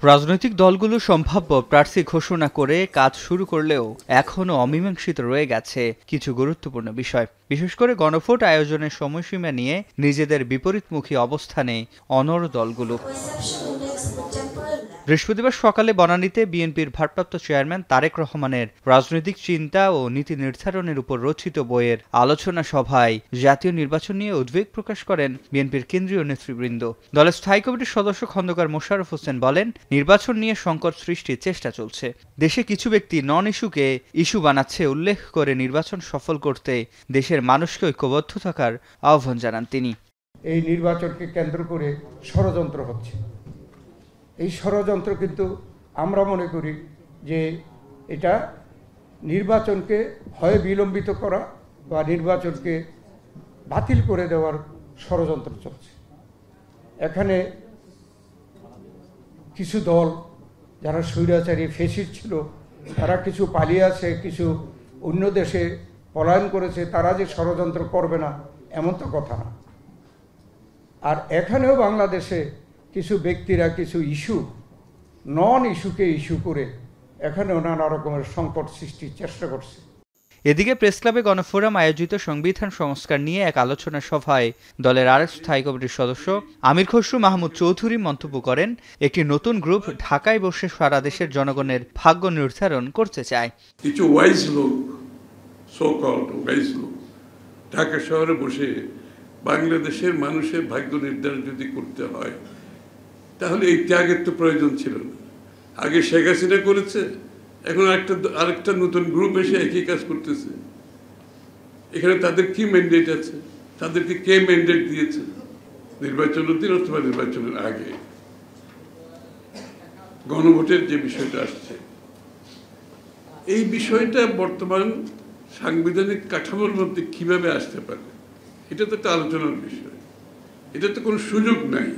রাজনৈতিক দলগুলো সম্ভাব্য প্রার্থী ঘোষণা করে কাজ শুরু করলেও এখনও অমীমাংসিত রয়ে গেছে কিছু গুরুত্বপূর্ণ বিষয়, বিশেষ করে গণভোট আয়োজনের সময়সীমা নিয়ে নিজেদের বিপরীতমুখী অবস্থানে অনড় দলগুলো। বৃহস্পতিবার সকালে বনানীতে বিএনপির ভারপ্রাপ্ত চেয়ারম্যান তারেক রহমানের রাজনৈতিক চিন্তা ও নীতি নির্ধারণের উপর রচিত বইয়ের আলোচনা সভায় জাতীয় নির্বাচন নিয়ে উদ্বেগ প্রকাশ করেন বিএনপির কেন্দ্রীয় নেতৃবৃন্দ। দলের স্থায়ী কমিটির সদস্য খন্দকার মোশাররফ হোসেন বলেন, নির্বাচন নিয়ে সংকট সৃষ্টির চেষ্টা চলছে। দেশে কিছু ব্যক্তি নন ইস্যুকে ইস্যু বানাচ্ছে উল্লেখ করে নির্বাচন সফল করতে দেশের মানুষকে ঐক্যবদ্ধ থাকার আহ্বান জানান তিনি। এই নির্বাচনকে কেন্দ্র করে ষড়যন্ত্র হচ্ছে। এই ষড়যন্ত্র কিন্তু আমরা মনে করি যে এটা নির্বাচনকে হয় বিলম্বিত করা বা নির্বাচনকে বাতিল করে দেওয়ার ষড়যন্ত্র চলছে। এখানে কিছু দল যারা স্বৈরাচারী ফ্যাসিস্ট ছিল তারা কিছু পালিয়ে আছে, কিছু অন্য দেশে পলায়ন করেছে, তারা যে ষড়যন্ত্র করবে না এমন তো কথা না। আর এখানেও বাংলাদেশে কিছু ব্যক্তিরা কিছু ইস্যু নন ইস্যুকে ইস্যু করে এখানেও নানা রকমের সংকট সৃষ্টির চেষ্টা করছে। এদিকে প্রেসক্লাবে গণফোরাম আয়োজিত সংবিধান সংস্কার নিয়ে এক আলোচনা সভায় দলের আরেক স্থায়ী কমিটির সদস্য আমির খসরু মাহমুদ চৌধুরী মন্তব্য করেন, একটি নতুন গ্রুপ ঢাকায় বসে সারা দেশের জনগণের ভাগ্য নির্ধারণ করতে চায়। কিছু ওয়াইজ লোক, সো কল্ড ওয়াইজ লোক ঢাকা শহরে বসে বাংলাদেশের মানুষের ভাগ্য নির্ধারণ যদি করতে হয় তাহলে এই ত্যাগের তো প্রয়োজন ছিল না। আগে শেখ হাসিনা করেছে, এখন আরেকটা নতুন গ্রুপ এসে একই কাজ করতেছে। এখানে তাদের কি ম্যান্ডেট আছে? তাদেরকে কে ম্যান্ডেট দিয়েছে? নির্বাচনের দিন অথবা নির্বাচনের আগে গণভোটের যে বিষয়টা আসছে, এই বিষয়টা বর্তমান সাংবিধানিক কাঠামোর মধ্যে কিভাবে আসতে পারে, এটা তো একটা আলোচনার বিষয়, এটা তো কোনো সুযোগ নাই।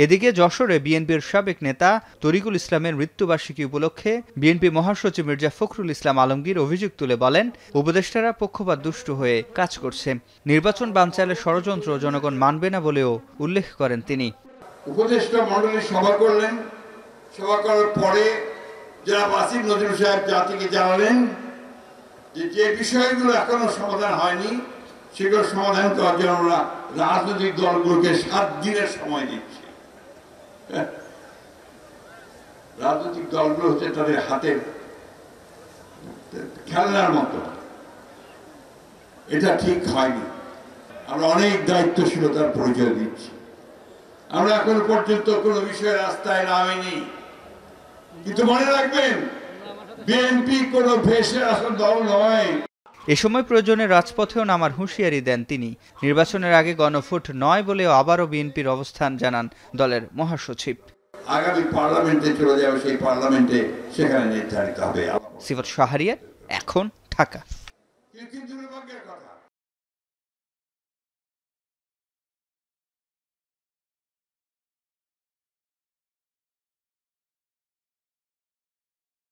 এদিকে যশোরে বিএনপির সাবেক নেতা তরিকুল ইসলামের মৃত্যুবার্ষিকী উপলক্ষে বিএনপি মহাসচিব মির্জা ফখরুল ইসলাম আলমগীর অভিযোগ তুলে বলেন, উপদেষ্টারা পক্ষপাত দুষ্ট হয়ে কাজ করছে। নির্বাচন বানচালের ষড়যন্ত্র জনগণ মানবে না বলেও উল্লেখ করেন তিনি। উপদেষ্টা মণ্ডলী সভা করলেন, সভা করার পরে জনাব আসিফ নজরুল সাহেব জাতিকে জানালেন যে বিষয়গুলো এখনো সমাধান হয়নি সেগুলো সমাধান করার জন্য আমরা রাজনৈতিক দলগুলোকে 7 দিনের সময় দিচ্ছি। রাজনৈতিক দলগুলো হচ্ছে তাদের হাতের খেলনার মতো, এটা ঠিক হয়নি। আমরা অনেক দায়িত্বশীলতার পরিচয় দিচ্ছি। আমরা এখন পর্যন্ত কোনো বিষয়ে রাস্তায় নামিনি, কিন্তু মনে রাখবেন বিএনপি কোনো ভেসে আসা দল নয়। এ সময় প্রয়োজনে রাজপথেও নামার হুঁশিয়ারি দেন তিনি। নির্বাচনের আগে গণভোট নয় বলেও আবারও বিএনপির অবস্থান জানান দলের মহাসচিব। আগামী পার্লামেন্টে চলে যাবে, সেই পার্লামেন্টে সেখানে নির্ধারিত হবে। সিফাত শাহরিয়ার, এখন, ঢাকা।